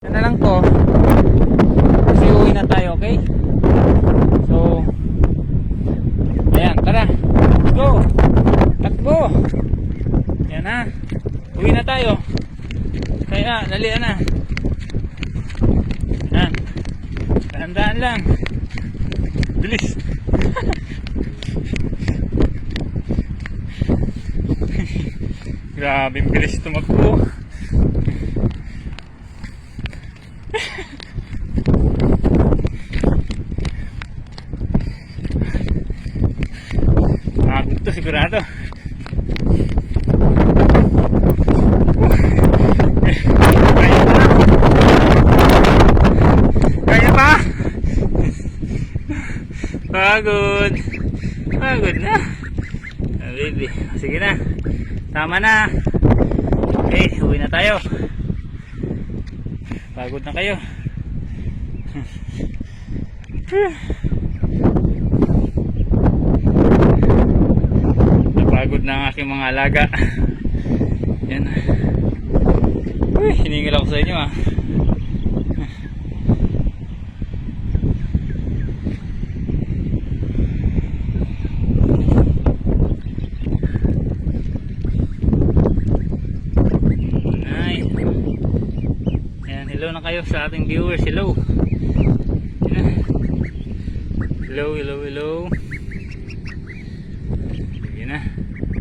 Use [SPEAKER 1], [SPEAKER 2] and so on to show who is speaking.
[SPEAKER 1] ano lang to, kasi uwi na tayo, okay? So ayan, tara, go, takbo, yan na, uwi na tayo, kaya dalian na, yan, daan-daan lang, bilis. Grabe bilis tumakbo. Pagod to sigurado. Kaya pa? Pagod. Pagod na. Baby, sige na. Tama na. Okay, uwi na tayo. Pagod na kayo. Napagod na ang aking mga alaga. Yan. Uy, hiningil ako sa inyo ah. Hello na kayo sa ating viewers. Hello. Hello, hello, hello. Sige na.